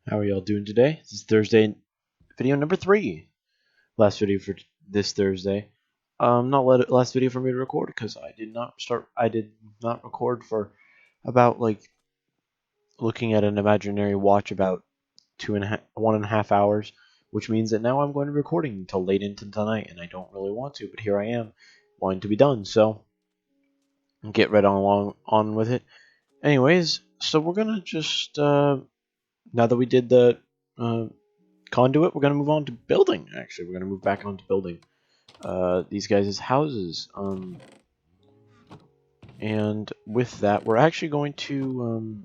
How are y'all doing today? This is Thursday, video number 3. Last video for this Thursday. Last video for me to record because I did not record for about looking at an imaginary watch about 1.5 hours, which means that now I'm going to be recording until late into tonight, and I don't really want to, but here I am, wanting to be done. So get right on with it. Anyways, so we're gonna just now that we did the conduit, we're going to move on to building. Actually, we're going to move back on to building these guys' houses. And with that, we're actually going to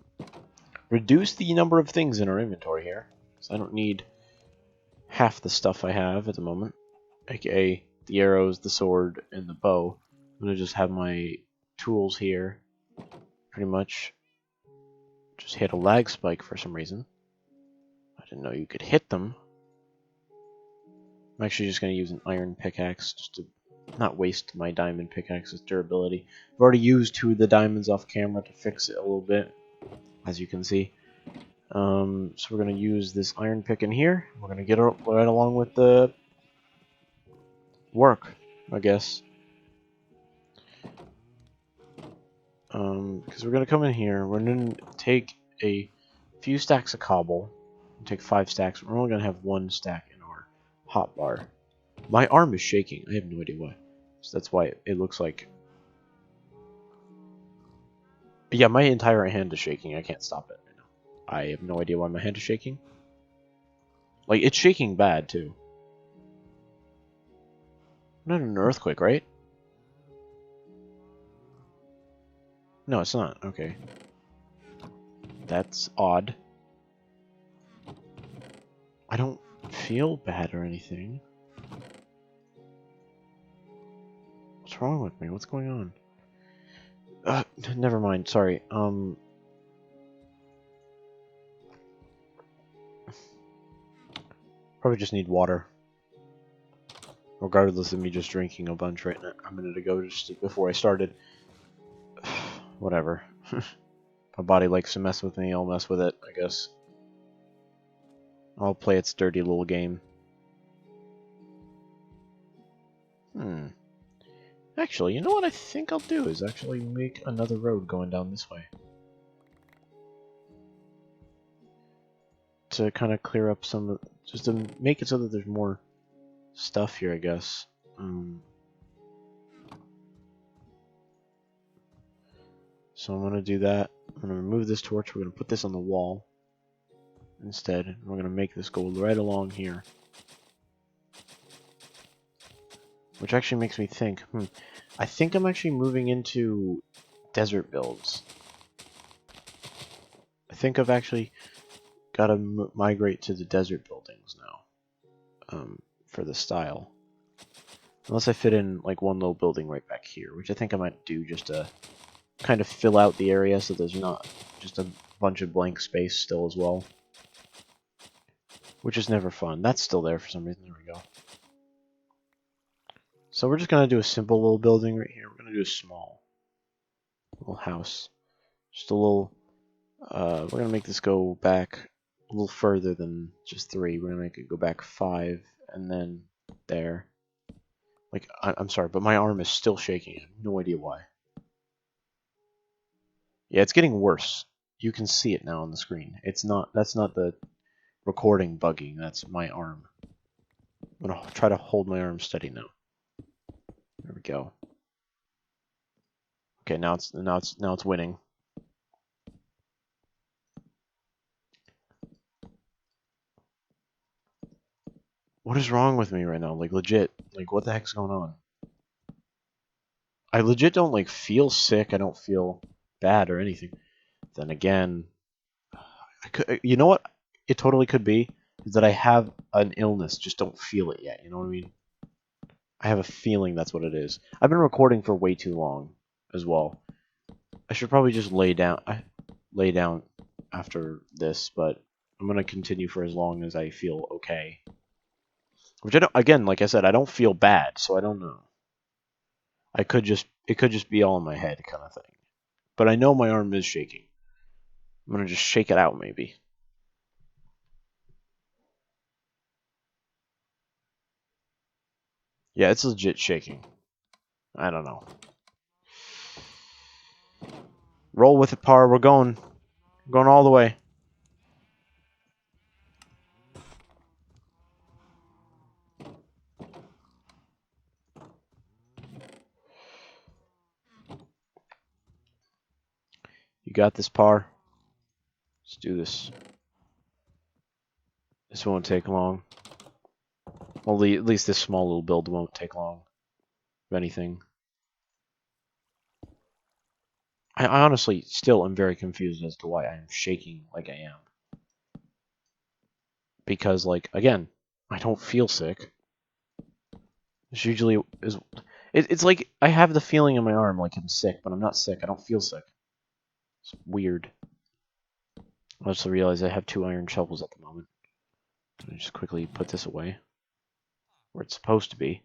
reduce the number of things in our inventory here. So I don't need half the stuff I have at the moment, aka the arrows, the sword, and the bow. I'm going to just have my tools here, pretty much. Just hit a lag spike for some reason. I didn't know you could hit them. I'm actually just going to use an iron pickaxe just to not waste my diamond pickaxe's durability. I've already used 2 of the diamonds off camera to fix it a little bit, as you can see. So we're going to use this iron pick in here. We're going to get right along with the work, I guess. Because we're going to come in here. We're going to take a few stacks of cobble. Take 5 stacks. We're only going to have 1 stack in our hotbar. My arm is shaking. I have no idea why. So that's why it looks like... Yeah, my entire hand is shaking. I can't stop it right now. I have no idea why my hand is shaking. Like, it's shaking bad, too. Not an earthquake, right? No, it's not. Okay. That's odd. I don't feel bad or anything. What's wrong with me? What's going on? Never mind. Sorry. Probably just need water. Regardless of me just drinking a bunch right now, a minute ago, just before I started. Whatever. My body likes to mess with me, I'll mess with it, I guess. I'll play its dirty little game. Actually, you know what I think I'll do is actually make another road going down this way. To kind of clear up some... just to make it so that there's more stuff here, I guess. So I'm going to do that. I'm going to remove this torch. We're going to put this on the wall instead. We're going to make this go right along here. Which actually makes me think, I think I'm actually moving into desert builds. I think I've actually got to migrate to the desert buildings now. For the style. Unless I fit in like one little building right back here, which I think I might do just to kind of fill out the area so there's not just a bunch of blank space still as well. Which is never fun. That's still there for some reason. There we go. So we're just going to do a simple little building right here. We're going to do a small little house. Just a little... we're going to make this go back a little further than just 3. We're going to make it go back 5 and then there. Like, I'm sorry, but my arm is still shaking. I have no idea why. Yeah, it's getting worse. You can see it now on the screen. That's not the recording bugging. That's my arm. I'm going to try to hold my arm steady now. There we go. Okay, now it's winning. What is wrong with me right now? Like, legit. Like, what the heck's going on? I legit don't, like, feel sick. I don't feel bad or anything. Then again, you know what it totally could be? Is that I have an illness, just don't feel it yet. You know what I mean? I have a feeling that's what it is. I've been recording for way too long as well. I should probably just lay down after this, but I'm going to continue for as long as I feel okay. Which I don't, again, like I said, I don't feel bad, so I don't know. It could just be all in my head kind of thing. But I know my arm is shaking. I'm going to just shake it out maybe. Yeah, it's legit shaking. I don't know. Roll with it, par. We're going all the way. You got this, par. Let's do this. This won't take long. Well, at least this small little build won't take long. If anything. I honestly still am very confused as to why I am shaking like I am. Because, like, again, I don't feel sick. It's usually it's like I have the feeling in my arm like I'm sick, but I'm not sick. I don't feel sick. It's weird. I also realize I have 2 iron shovels at the moment. I just quickly put this away where it's supposed to be.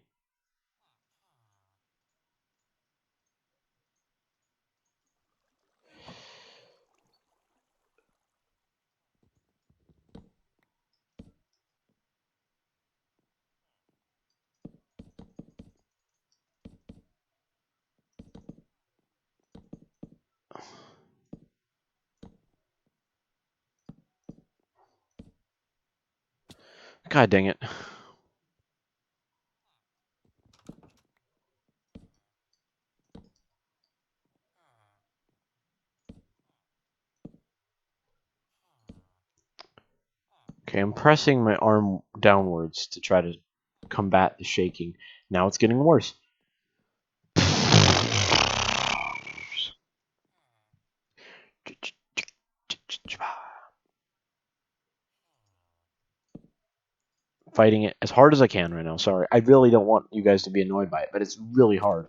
God dang it. Okay, I'm pressing my arm downwards to try to combat the shaking. Now it's getting worse. Fighting it as hard as I can right now. Sorry. I really don't want you guys to be annoyed by it, but it's really hard.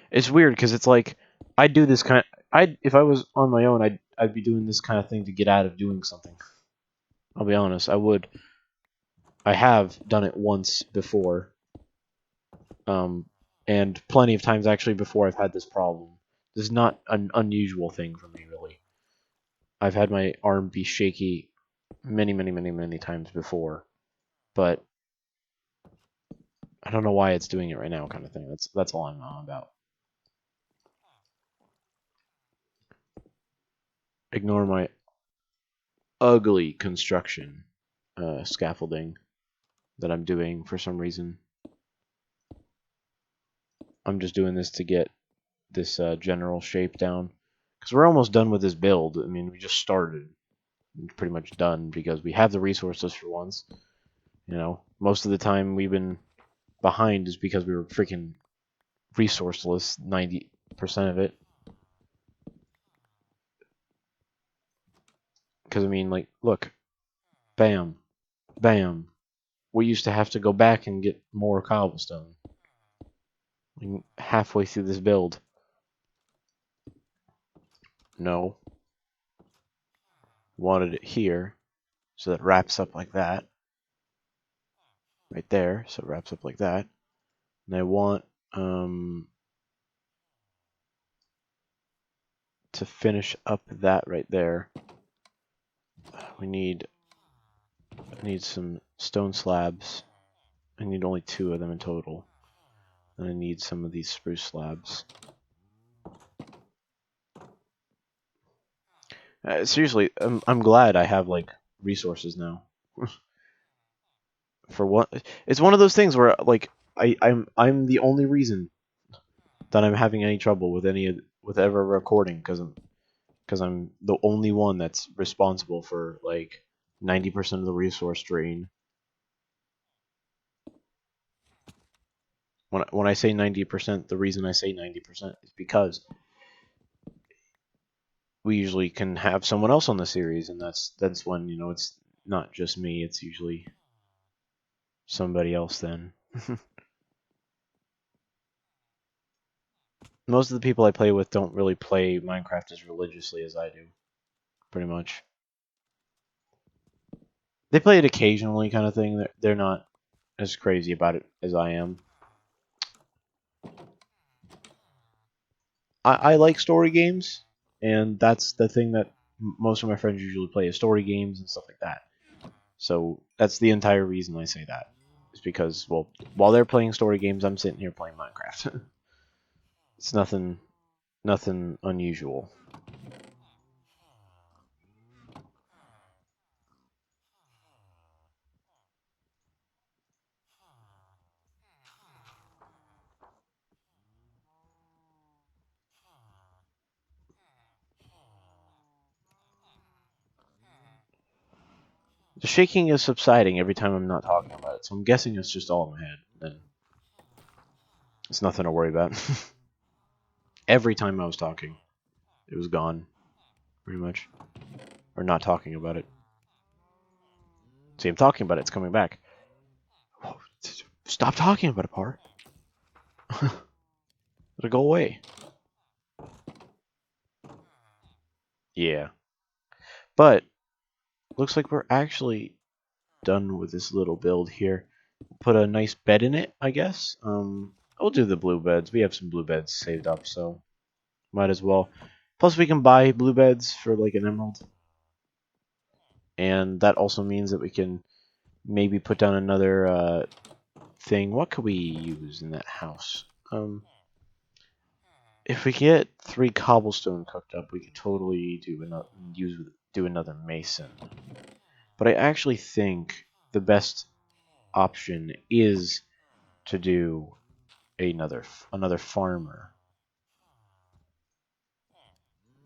It's weird because it's like I do this kind if I was on my own, I'd be doing this kind of thing to get out of doing something. I'll be honest, I would. I have done it once before. And plenty of times actually before I've had this problem. This is not an unusual thing for me, really. I've had my arm be shaky many times before, but I don't know why it's doing it right now, kind of thing. That's all I'm on about. Ignore my ugly construction scaffolding that I'm doing for some reason. I'm just doing this to get this general shape down because we're almost done with this build. I mean, we just started. We're pretty much done because we have the resources for once. You know, most of the time we've been behind is because we were freaking resourceless 90% of it. Because, I mean, like, look. Bam. Bam. We used to have to go back and get more cobblestone. Halfway through this build. No. Wanted it here. So that wraps up like that. Right there. So it wraps up like that. And I want to finish up that right there. We need some stone slabs. I need only 2 of them in total. And I need some of these spruce slabs. Seriously, I'm glad I have like resources now. For what? It's one of those things where like I'm the only reason that I'm having any trouble with with ever recording because I'm the only one that's responsible for like 90% of the resource drain. When I say 90%, the reason I say 90% is because we usually can have someone else on the series, and that's when it's not just me. It's usually somebody else then. Most of the people I play with don't really play Minecraft as religiously as I do, pretty much. They play it occasionally, kind of thing. They're not as crazy about it as I am. I like story games, and that's the thing that most of my friends usually play is story games and stuff like that. So that's the entire reason I say that. Is because, well, while they're playing story games, I'm sitting here playing Minecraft. It's nothing unusual. The shaking is subsiding every time I'm not talking about it, so I'm guessing it's just all in my head. And it's nothing to worry about. Every time I was talking, it was gone, pretty much. Or not talking about it. See, I'm talking about it, it's coming back. Stop talking about it, Par. It'll go away. Yeah. But, looks like we're actually done with this little build here. Put a nice bed in it, I guess. We'll do the blue beds. We have some blue beds saved up, so might as well. Plus, we can buy blue beds for like an emerald. And that also means that we can maybe put down another thing. What could we use in that house? If we get 3 cobblestone cooked up, we could totally do another mason. But I actually think the best option is to do another farmer,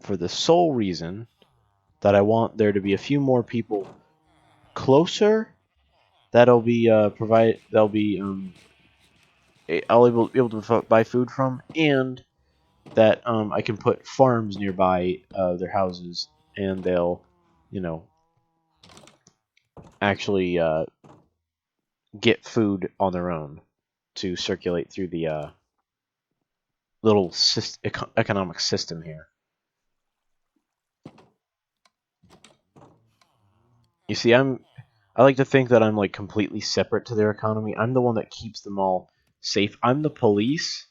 for the sole reason that I want there to be a few more people closer. That'll be I'll be able to buy food from, and that I can put farms nearby their houses, and they'll, you know, actually get food on their own to circulate through the little economic system here. You see, I like to think that I'm like completely separate to their economy. I'm the one that keeps them all safe. I'm the police,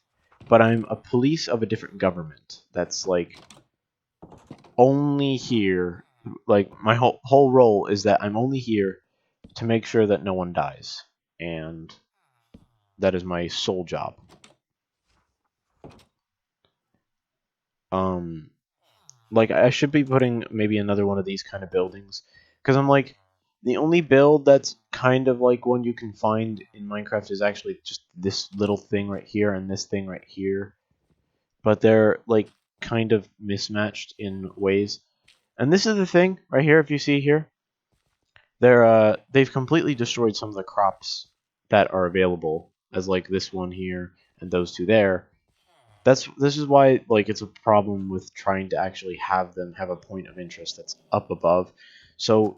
but I'm a police of a different government. That's like only here. Like my whole role is that I'm only here to make sure that no one dies, and that is my sole job. Um, like I should be putting maybe another one of these kind of buildings, because I'm like, the only build that's kind of like one you can find in Minecraft is actually just this little thing right here and this thing right here, but they're like kind of mismatched in ways. And this is the thing right here. If you see here, they've completely destroyed some of the crops that are available, as like this one here and those two there. This is why like it's a problem with trying to actually have them have a point of interest that's up above. So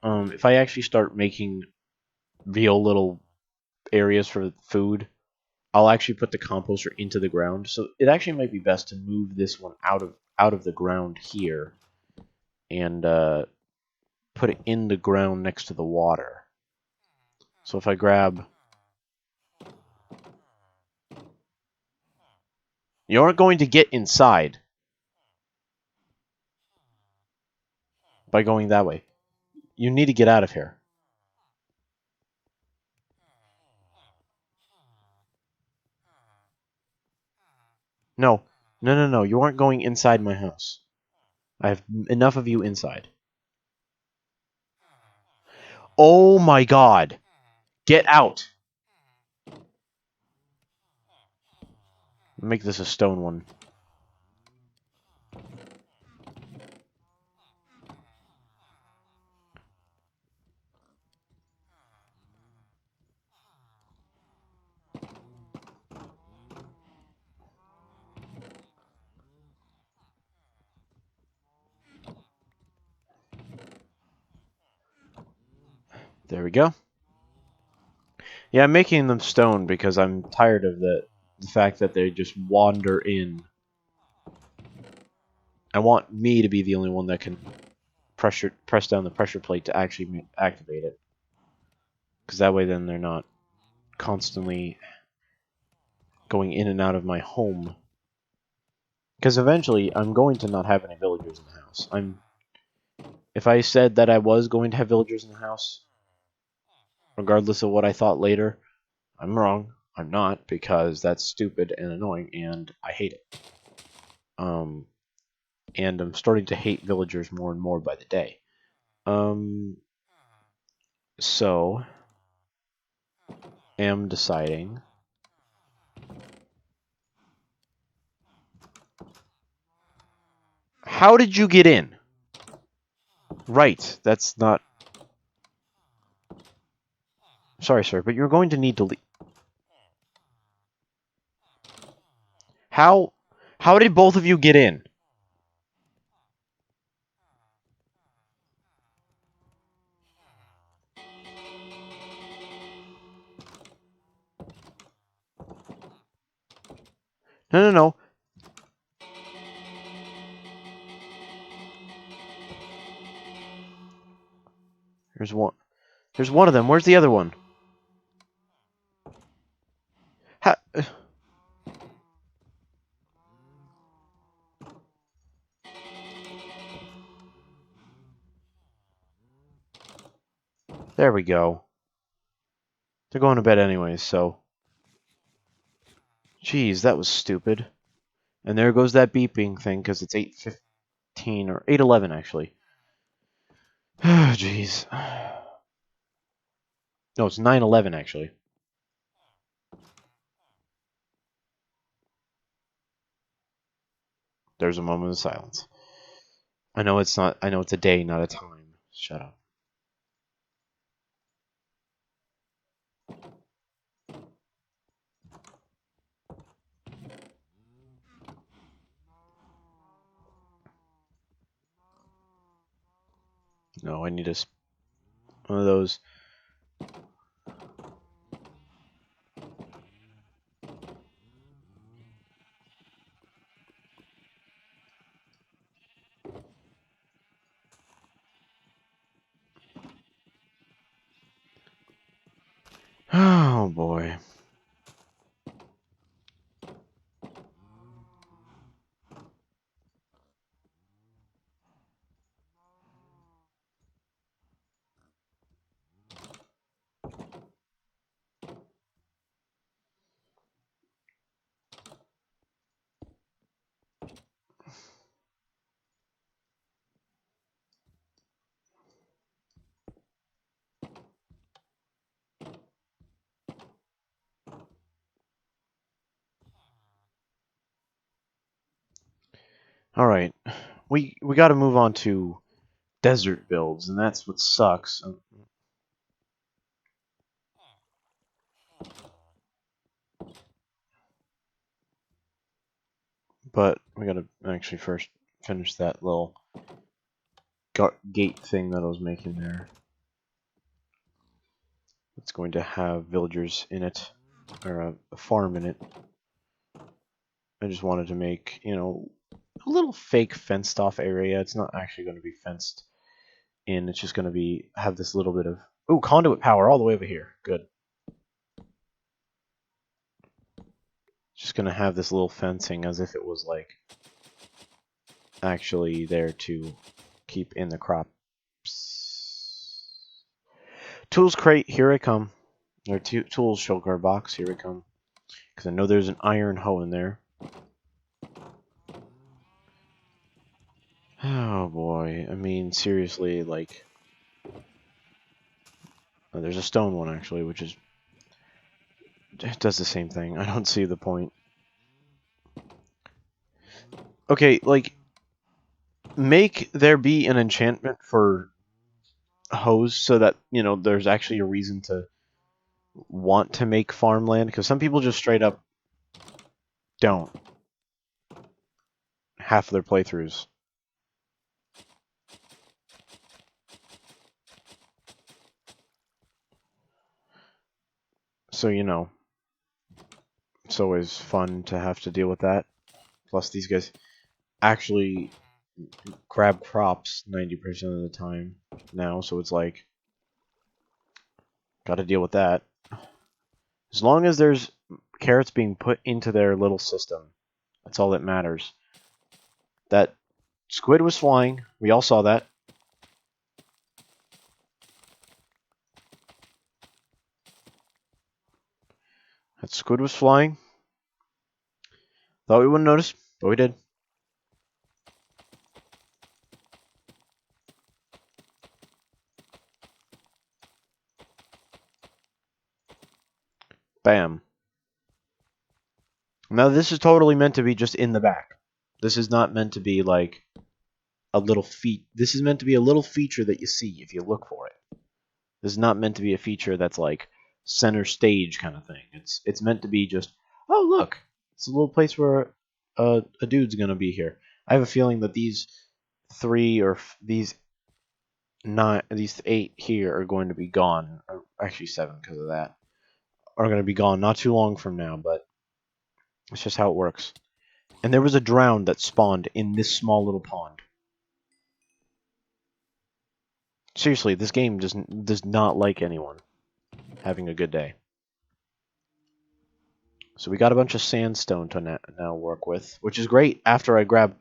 if I actually start making real little areas for food, I'll actually put the composter into the ground. So it actually might be best to move this one out of the ground here, and put it in the ground next to the water. So if I grab, you aren't going to get inside by going that way. You need to get out of here. No, no, no, no. You aren't going inside my house. I have enough of you inside. Oh my god. Get out. Make this a stone one. There we go. Yeah, I'm making them stone because I'm tired of the fact that they just wander in. I want me to be the only one that can press down the pressure plate to actually activate it. Because that way then they're not constantly going in and out of my home. Because eventually I'm going to not have any villagers in the house. If I said that I was going to have villagers in the house, regardless of what I thought later. I'm wrong. I'm not, because that's stupid and annoying, and I hate it. And I'm starting to hate villagers more and more by the day. So am deciding. How did you get in? Right, that's not... Sorry, sir, but you're going to need to leave. How did both of you get in? No, no, no. There's one. There's one of them. Where's the other one? How... There we go. They're going to bed anyways, so... Jeez, that was stupid. And there goes that beeping thing, because it's 8:15, or 8:11, actually. Jeez. No, it's 9:11, actually. There's a moment of silence. I know it's not... I know it's a day, not a time. Shut up. No, I need one of those... Oh, boy. Alright. We gotta move on to desert builds, and that's what sucks. But we gotta actually first finish that little gate thing that I was making there. It's going to have villagers in it, or a farm in it. I just wanted to make, you know, a little fake fenced off area. It's not actually going to be fenced in. It's just going to be have this little bit of... Ooh, conduit power all the way over here. Good. Just going to have this little fencing as if it was like actually there to keep in the crops. Tools crate, here I come. Or tools shulker box, here I come. Because I know there's an iron hoe in there. Oh boy, I mean, seriously, like... Oh, there's a stone one, actually, which is... It does the same thing. I don't see the point. Okay, like... Make there be an enchantment for hoes so that, you know, there's actually a reason to want to make farmland. Because some people just straight up don't. Half of their playthroughs. So, you know, it's always fun to have to deal with that. Plus, these guys actually grab crops 90% of the time now, so it's like, gotta deal with that. As long as there's carrots being put into their little system, that's all that matters. That squid was flying. We all saw that. That squid was flying. Thought we wouldn't notice, but we did. Bam. Now this is totally meant to be just in the back. This is not meant to be like a little This is meant to be a little feature that you see if you look for it. This is not meant to be a feature that's like center stage kind of thing. It's meant to be just, oh look, it's a little place where a dude's gonna be here. I have a feeling that these these 8 here are going to be gone, or actually 7 because of that, are going to be gone not too long from now, but it's just how it works. And there was a drown that spawned in this small little pond. Seriously, this game does not like anyone having a good day. So we got a bunch of sandstone to now work with, which is great. After I grab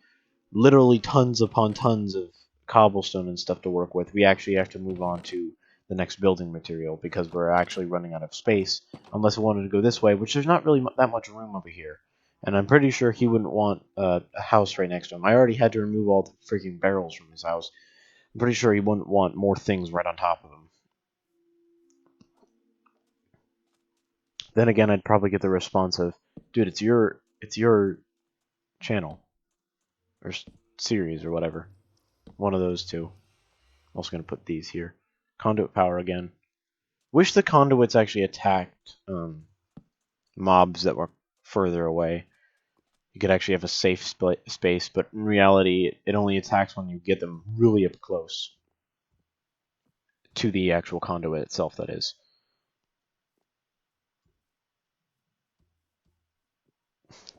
literally tons upon tons of cobblestone and stuff to work with, we actually have to move on to the next building material because we're actually running out of space. Unless we wanted to go this way, which there's not really that much room over here. And I'm pretty sure he wouldn't want a house right next to him. I already had to remove all the freaking barrels from his house. I'm pretty sure he wouldn't want more things right on top of him. Then again, I'd probably get the response of, "Dude, it's your channel or series or whatever." One of those two. I'm also gonna put these here. Conduit power again. Wish the conduits actually attacked mobs that were further away. You could actually have a safe space, but in reality, it only attacks when you get them really up close to the actual conduit itself, that is.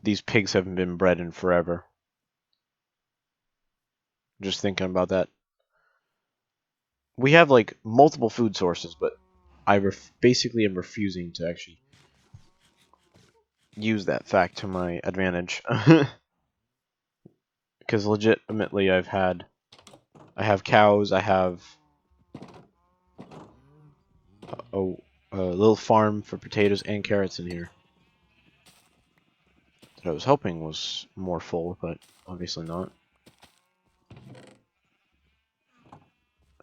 These pigs haven't been bred in forever. Just thinking about that. We have like multiple food sources, but I basically am refusing to actually use that fact to my advantage. Because legitimately, I have cows, I have a little farm for potatoes and carrots in here. That I was hoping was more full, but obviously not.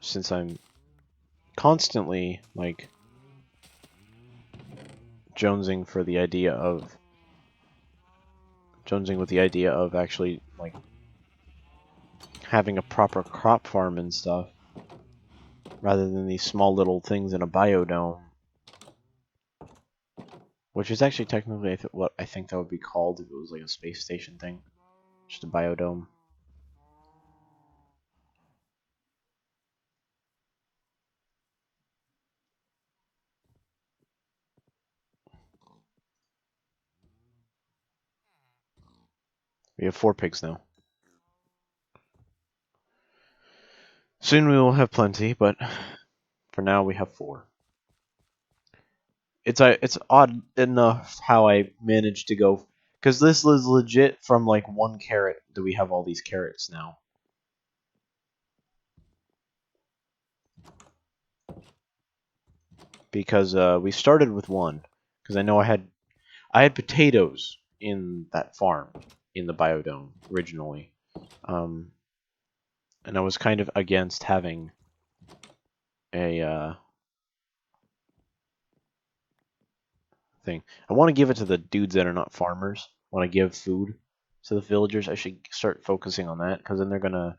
Since I'm constantly, like, jonesing with the idea of actually, like, having a proper crop farm and stuff, rather than these small little things in a biodome. Which is actually technically what I think that would be called if it was like a space station thing. Just a biodome. We have 4 pigs now. Soon we will have plenty, but for now we have 4. It's odd enough how I managed to go, because this is legit from like 1 carrot that we have all these carrots now. Because we started with 1, because I know I had potatoes in that farm in the biodome originally, and I was kind of against having a thing. I want to give it to the dudes that are not farmers. I want to give food to the villagers. I should start focusing on that, because then they're gonna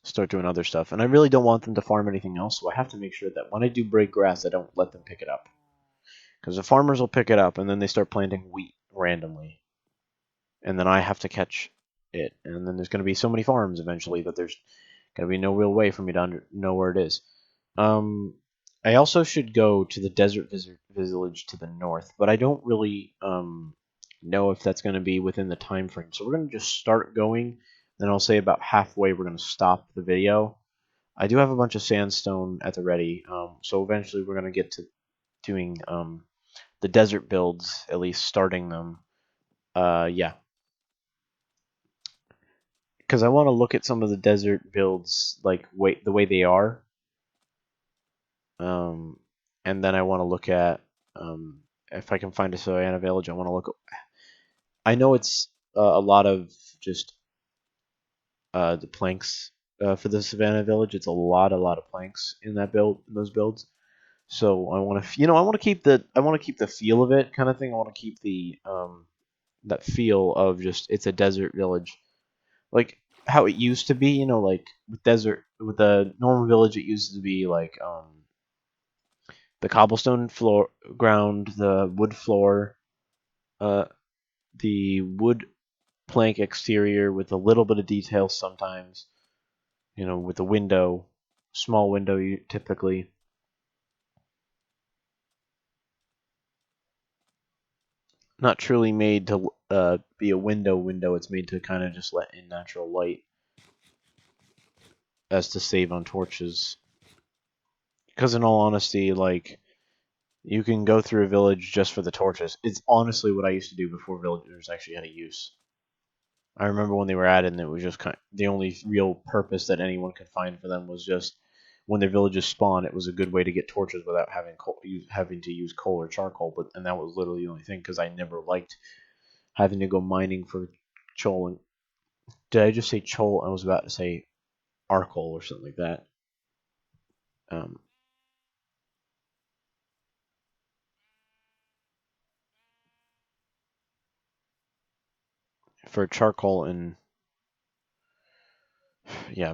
start doing other stuff. And I really don't want them to farm anything else, so I have to make sure that when I do break grass, I don't let them pick it up. Because the farmers will pick it up, and then they start planting wheat randomly. And then I have to catch it. And then there's going to be so many farms eventually that there's going to be no real way for me to know where it is. I also should go to the desert village to the north, but I don't really know if that's going to be within the time frame. So we're going to just start going. Then I'll say about halfway we're going to stop the video. I do have a bunch of sandstone at the ready, so eventually we're going to get to doing the desert builds, at least starting them. Yeah. Because I want to look at some of the desert builds, like the way they are. And then I want to look at if I can find a Savannah Village, I want to look. I know it's a lot of just the planks for the Savannah Village. It's a lot of planks in that build, in those builds. So I want to, I want to keep the feel of it, kind of thing. I want to keep the that feel of just it's a desert village, like how it used to be. Like with the normal village, it used to be like the cobblestone floor ground, the wood floor, uh, the wood plank exterior with a little bit of detail sometimes. With a window, small window, typically. Not truly made to be a window. It's made to kind of just let in natural light as to save on torches. Because in all honesty, like, you can go through a village just for the torches. It's honestly what I used to do before villagers actually had a use. I remember when they were added, and it was just the only real purpose that anyone could find for them was just when their villages spawn. It was a good way to get torches without having to use coal or charcoal. And that was literally the only thing, because I never liked having to go mining for chol. Did I just say chol? I was about to say arcol or something like that. Um, for charcoal and yeah,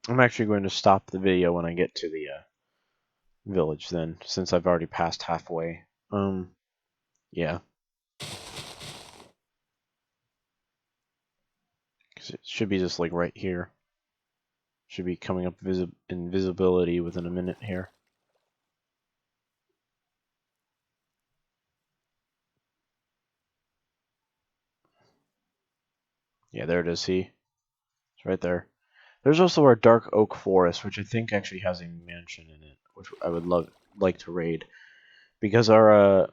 I'm actually going to stop the video when I get to the village then, since I've already passed halfway. Yeah, because it should be just like right here. Should be coming up in visibility within a minute here. Yeah, there it is. See, it's right there. There's also our dark oak forest, which I think actually has a mansion in it, which I would like to raid, because our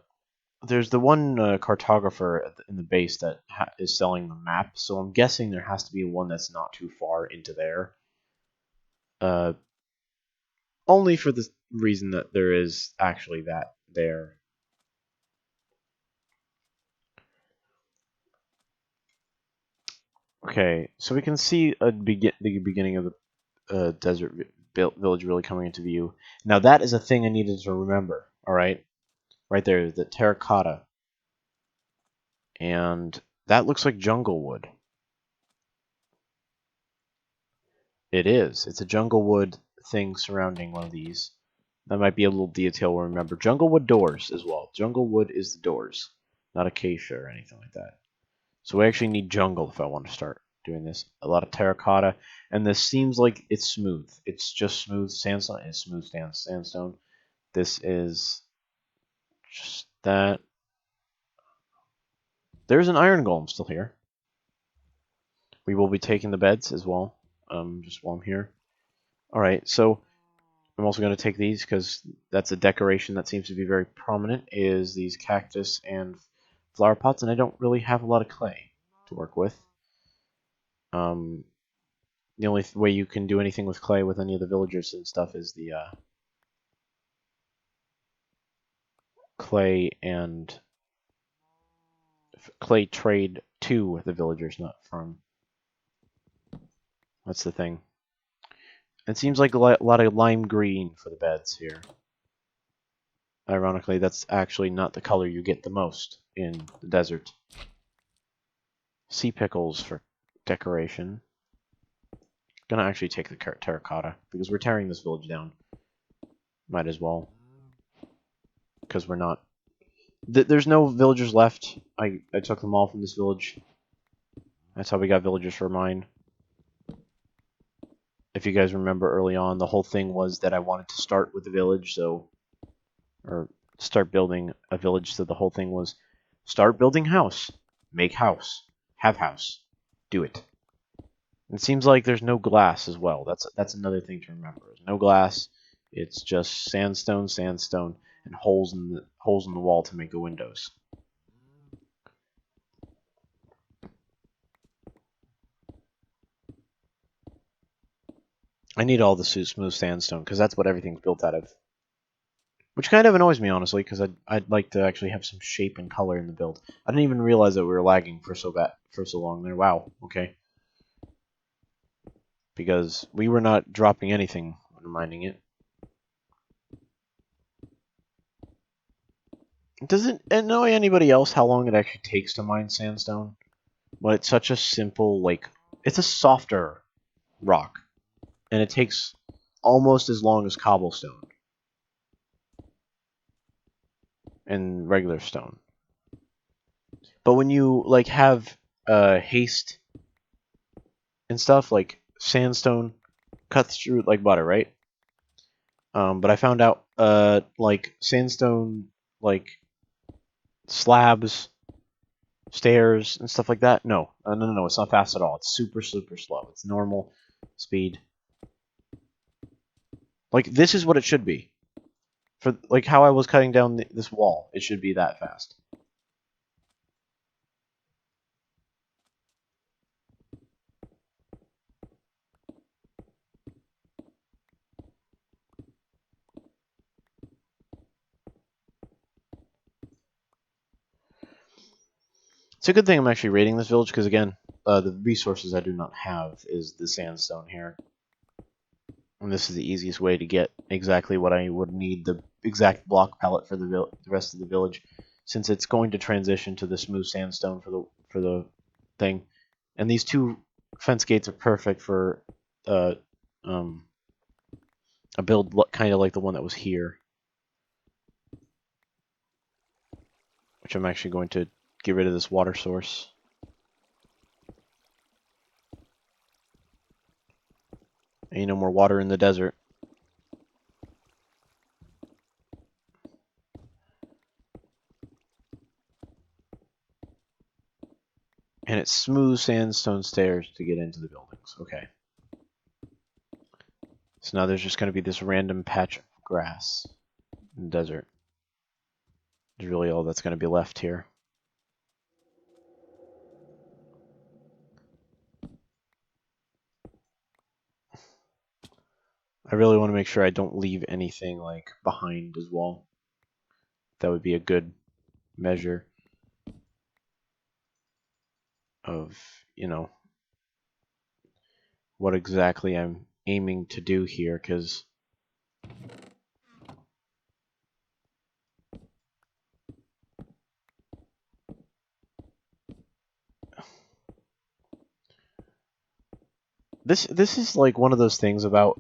there's the one cartographer in the base that is selling the map, so I'm guessing there has to be one that's not too far into there. Uh, Only for the reason that there is actually that there. Okay, so we can see the beginning of the desert village really coming into view. Now that is a thing I needed to remember. All right there, the terracotta, and that looks like jungle wood. It is. It's a jungle wood thing surrounding one of these. That might be a little detail we'll remember. Jungle wood doors as well. Jungle wood is the doors, not acacia or anything like that. So we actually need jungle if I want to start doing this. A lot of terracotta, and this seems like it's smooth. It's just smooth sandstone. It's smooth sandstone. This is just that. There's an iron golem still here. We will be taking the beds as well. Just while I'm here. All right, so I'm also going to take these because that's a decoration that seems to be very prominent, is these cactus and flower pots, and I don't really have a lot of clay to work with. The only way you can do anything with clay with any of the villagers and stuff is the clay trade to the villagers, not from. That's the thing. It seems like a lot of lime green for the beds here. Ironically, that's actually not the color you get the most in the desert. Sea pickles for decoration. Gonna actually take the terracotta because we're tearing this village down. Might as well, because we're not. There's no villagers left. I took them all from this village. That's how we got villagers for mine. If you guys remember early on, the whole thing was that I wanted to start with the village, or start building a village. So the whole thing was start building house, make house, have house, do it. It seems like there's no glass as well. That's another thing to remember. There's no glass. It's just sandstone, and holes in the wall to make the windows. I need all the smooth sandstone because that's what everything's built out of. which kind of annoys me, honestly, because I'd like to actually have some shape and color in the build. I didn't even realize that we were lagging for so long there. Wow, okay. Because we were not dropping anything when mining it. Does it annoy anybody else how long it actually takes to mine sandstone? Well, it's such a simple, like, it's a softer rock, and it takes almost as long as cobblestone and regular stone. But when you like have haste and stuff, like sandstone cuts through like butter, right? But I found out like sandstone, like slabs, stairs, and stuff like that. No, no, it's not fast at all. It's super slow. It's normal speed. Like this is what it should be. For like how I was cutting down this wall, it should be that fast. It's a good thing I'm actually raiding this village because again, the resources I do not have is the sandstone here. And this is the easiest way to get exactly what I would need, the exact block palette for the rest of the village, since it's going to transition to the smooth sandstone for the thing. And these two fence gates are perfect for a build kind of like the one that was here, which I'm actually going to get rid of this water source. Ain't no more water in the desert. And it's smooth sandstone stairs to get into the buildings. Okay. So now there's just going to be this random patch of grass in the desert. Is really all that's going to be left here. I really want to make sure I don't leave anything like behind as well. That would be a good measure of, you know, what exactly I'm aiming to do here, because this is like one of those things about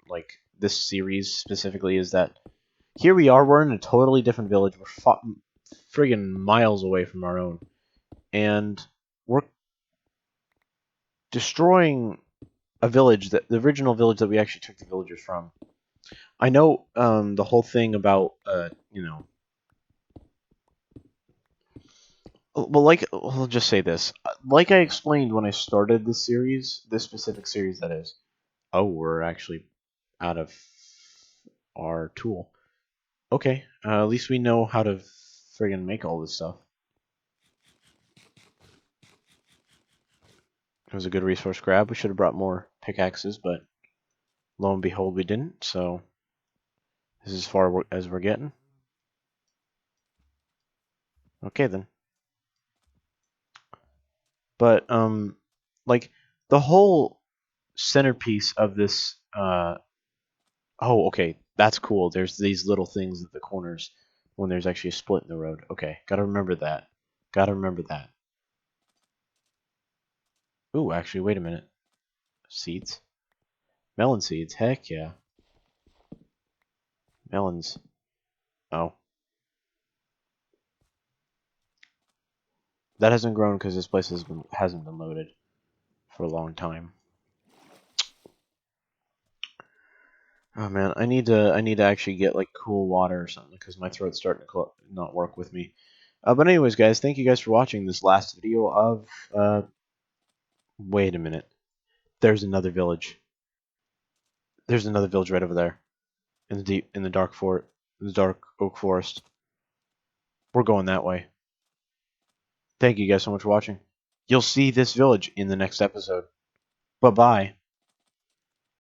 like this series specifically, is that here we are, we're in a totally different village. We're friggin' miles away from our own, and we're destroying a village, that the original village that we actually took the villagers from. I know the whole thing about you know, well, like, I'll just say this, like I explained when I started this series, this specific series, that is. Oh, we're actually out of our tool. Okay, at least we know how to friggin' make all this stuff. It was a good resource grab. We should have brought more pickaxes, but lo and behold, we didn't. So this is as far as we're getting. Okay then. But like the whole centerpiece of this. Oh, okay, that's cool. There's these little things at the corners when there's actually a split in the road. Okay, gotta remember that. Gotta remember that. Ooh, actually, wait a minute. Seeds? Melon seeds, heck yeah. Melons. Oh. That hasn't grown because this place hasn't been loaded for a long time. Oh man, I need to actually get like cool water or something because my throat's starting to not work with me. But anyways, guys, thank you guys for watching this last video of wait a minute. There's another village. There's another village right over there. In the dark oak forest. We're going that way. Thank you guys so much for watching. You'll see this village in the next episode. Bye-bye.